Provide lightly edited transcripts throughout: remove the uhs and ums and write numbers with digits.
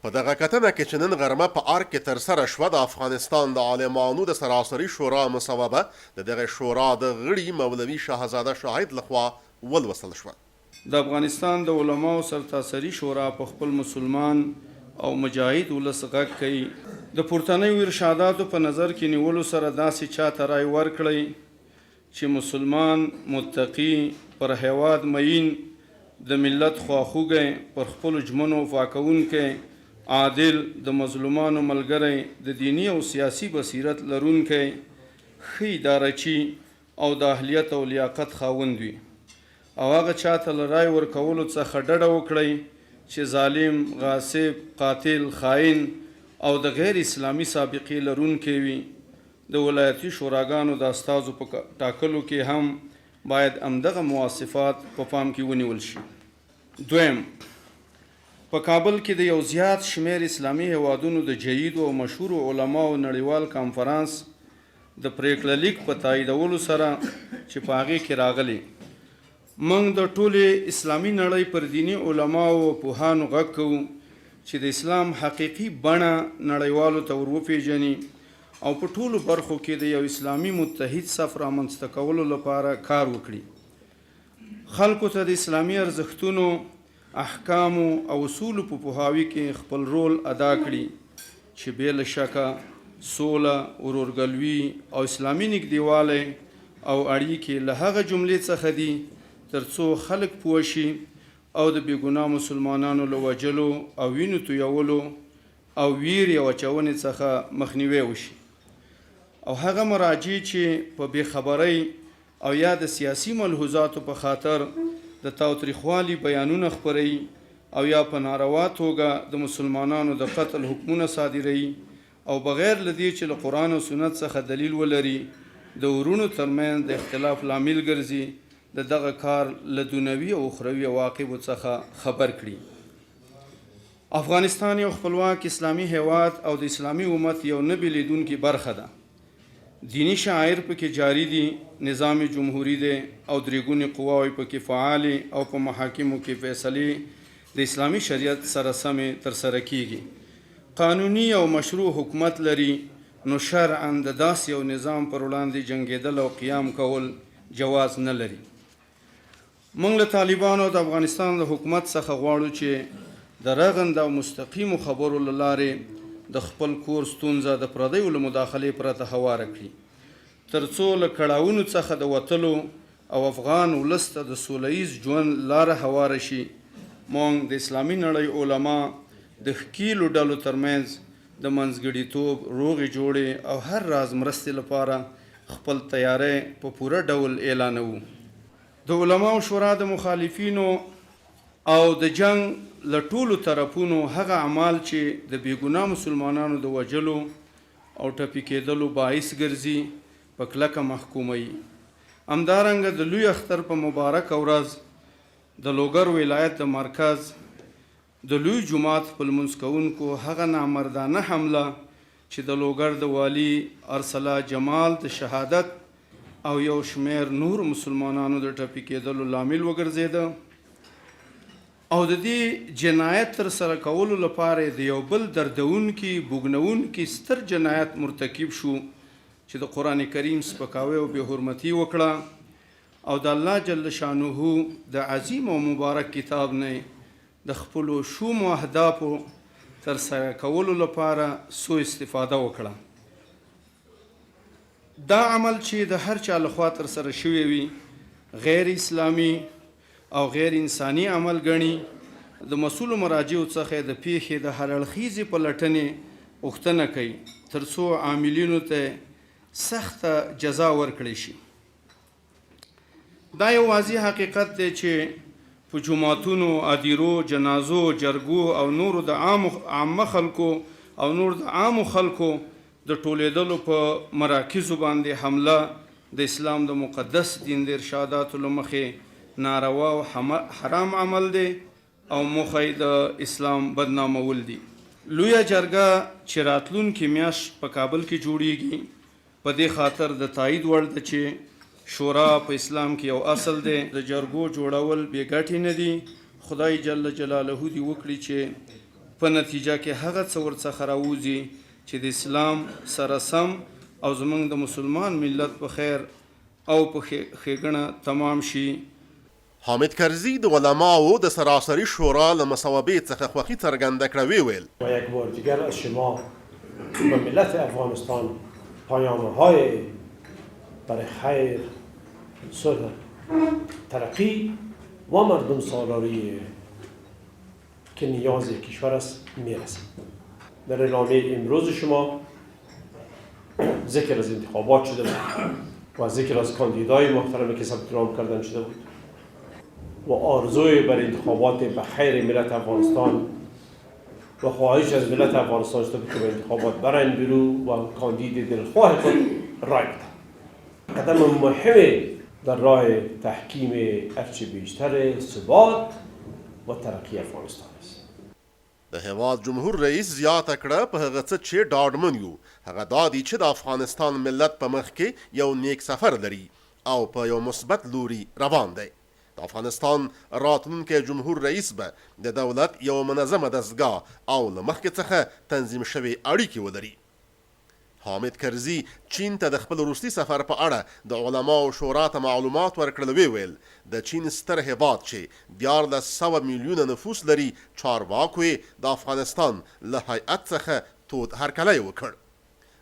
په دغه کتنه کې چې نن غرمه په ارګ کې ترسره شوه د افغانستان د عالمانو د سراسري شورا مصوبه د دغه شورا د غړي مولوي شاهزاده شاهد لخوا ولوستل شوه. د افغانستان د علماو سرتاسري شورا په خپل مسلمان او مجاهد ولس غږ کوي د پورتنیو ارشاداتو په نظر کې نیولو سره داسې چاته رای ورکړئ چې مسلمان متقي پر هیواد مین د ملت خواخوږی پر خپلو ژمنو وفا کوونکی عادل د مظلومانو ملګری د دینی او سیاسي بصیرت لرونکی ښه ادارچي او د اهلیت او لیاقت خاوند وي او هغه چاته له رای ورکولو څخه ډډه وکړئ چې ظالم، غاصب، قاتل، خائن او د غیر اسلامي سابقې لرونکی وي. د ولایتي شوراګانو د استازو په ټاکلو کې هم باید همدغه مواصفات په پام کې ونیول شي. دویم، په کابل کې د یو زیات شمیر اسلامي هیوادونو د جیدو او مشهورو علماو نړیوال کانفرانس د پریکړه لیک په تاییدولو سره چې په هغې کې راغلی موږ د ټولې اسلامي نړۍ پر دیني علماو او پوهانو غږ کوو چې د اسلام حقیقي بڼه نړیوالو ته ور وپېژني او په ټولو برخو کې د یو اسلامي متحد صف رامنځته کولو لپاره کار وکړي. خلکو ته د اسلامي ارزښتونو، احکامو او اصولو په پوهاوي کې خپل رول ادا کړي چې بې له شکه سوله، ورورګلوي او اسلامي نږدېوالی او اړیکې له هغه جملې څخه دي تر څو خلک پوه شي او د بېګناه مسلمانانو له وژلو او وینو تویولو او ویرې او اچونې څخه مخنیوی وشي او هغه مراجع چې په بېخبرۍ او یا د سیاسي ملحوظاتو په خاطر د تاوتریخوالي بیانونه خپروي او یا په ناروا توګه د مسلمانانو د قتل حکمونه صادروي او بغیر له دې چې له قرآن او سنت څخه دلیل ولري د ورونو ترمنځ د اختلاف لامل ګرځي د دغه کار له دنیوي او اخروي عواقبو څخه خبر کړي. افغانستان یو خپلواک اسلامي هیواد او د اسلامي امت یو نه بېلېدونکې برخه ده. دینی شعائر پکې جاری دي، نظام جمهوری دی او درې قواوې پکې فعالې او په محاکمو کې فیصلې د اسلامي شریعت سره سمې ترسره کیږي. قانوني او مشروع حکومت لري، نو شرعاً د داسې یو نظام پر وړاندې جنګېدل او قیام کول جواز نه لري. موږ له طالبانو د افغانستان د حکومت څخه غواړو چې د رغند او مستقیمو خبرو له لارې د خپل کور ستونزه د پردیو له مداخلې پرته هواره کړي تر څو له کړاوونو څخه د وتلو او افغان ولس ته د سوله ییز ژوند لاره هواره شي. موږ د اسلامي نړۍ علما د ښکیلو ډلو ترمنځ د منځګړیتوب، روغې جوړې او هر راز مرستې لپاره خپل تیاری په پوره ډول اعلانوو. د علماو شورا د مخالفینو او د جنگ له ټولو طرفونو هغه اعمال چې د بېګناه مسلمانانو د وژلو او ټپي کېدلو باعث ګرځي په کلکه محکوموي. همدارنګه د لوی اختر په مبارکه ورځ د لوګر ولایت د مرکز د لوی جومات په لمونځ کوونکو هغه نامردانه حمله چې د لوګر د والي ارسلا جمال د شهادت او یو شمیر نور مسلمانانو د ټپي کېدلو لامل وګرځېده او د دې جنایت ترسره کولو لپاره د یو بل دردونکي، بوږنونکي ستر جنایت مرتکب شو چې د قرآن کریم سپکاوی او بې حرمتي وکړه او د الله جل شانه د عظیم او مبارک کتاب نه د خپلو شومو اهدافو ترسره کولو لپاره سوء استفاده وکړه. دا عمل چې د هر چا لخوا ترسره شوی وي غیر اسلامي او غیر انساني عمل ګڼي. د مسؤلو مراجعو څخه د پیښې د هر اړخیزې پلټنې غوښتنه کوي تر څو عاملینو ته سخته جزا ورکړی شي. دا یو واضح حقیقت دی چې په جوماتونو، ادیرو، جنازو، جرګو او نورو د عامه خلکو او نور د عامو خلکو د ټولېدلو په مراکزو باندې حمله د اسلام د مقدس دین د ارشاداتو له مخې ناروا او حرام عمل دی او موخه د اسلام بدنامول دي. لویه جرګه چې راتلونکې میاشت په کابل کې جوړیږي په دې خاطر د تایید وړ ده چې شورا په اسلام کې یو اصل دی. د جرګو جوړول بې ګټې نه دي. خدای جل جلاله دې وکړي چې په نتیجه کې هغه څه ورڅخه راوځي چې د اسلام سره سم او زمونږ د مسلمان ملت په خیر او په ښېګڼه تمام شي. حامد کرزی د علماو د سراسری شورا له مصوبې څخه خوښي څرګنده کړه ویل و یک بار دیگر از شما به ملت افغانستان پیام‌های برای خیر، صلح، ترقی و مردم سالاری که نیاز کشور است میرسد. در اعلامیه امروز شما ذکر از انتخابات شده بود و ذکر از کاندیدای محترمی که ثبت نام کردن شده بود و آرزوی بر انتخابات به خیر ملت افغانستان و خواهش از ملت افغانستان شده بود که به انتخابات برن برو و کاندید دلخواه خود رای بدن. قدم مهمی در راه تحکیم هرچه بیشتر ثبات و ترقی افغانستان است. د هیواد جمهور رئیس زیاته کړه په هغه څه چې ډاډمن یو هغه دا دی چې د افغانستان ملت په مخ کې یو نیک سفر لري او په یو مثبت لوري روان دی. د افغانستان راتلونکی جمهور رئیس به د دولت یو منظمه دستګاه او له مخکې څخه تنظیم شوې اړیکې ولري. حامد کرزي چین ته د خپل وروستي سفر په اړه د علماو شورا ته معلومات ورکړل ویل د چین ستر هیواد چې 1400 میلیونه نفوس لري چارواکو یې د افغانستان له هیئت څخه تود هرکلی وکړ.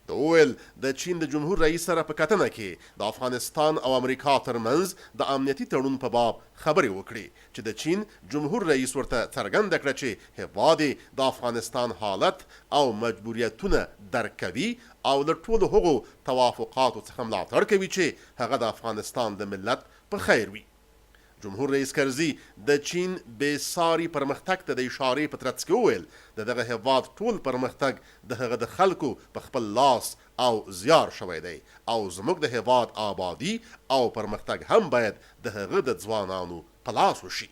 د ویل د چین د جمهور رئیس سره په کتنه کې د افغانستان او امریکا ترمنځ د امنیتي تړون په باب خبرې وکړي چې د چین جمهور رئیس ورته څرګنده کړه چې هیواد یې د افغانستان حالت او مجبوریتونه درک کوي او له ټولو هغو توافقاتو څخه ملاتړ کوي چې هغه د افغانستان د ملت په خیر وي. جمهور رئیس کرزي د چین بې ساري پرمختګ ته د اشارې په ترڅ کې وویل د دغه هیواد ټول پرمختګ د هغه د خلکو په خپل لاس او زیار شوی دی او زموږ د هیواد آبادي او پرمختګ هم باید د هغه د ځوانانو په لاس وشي.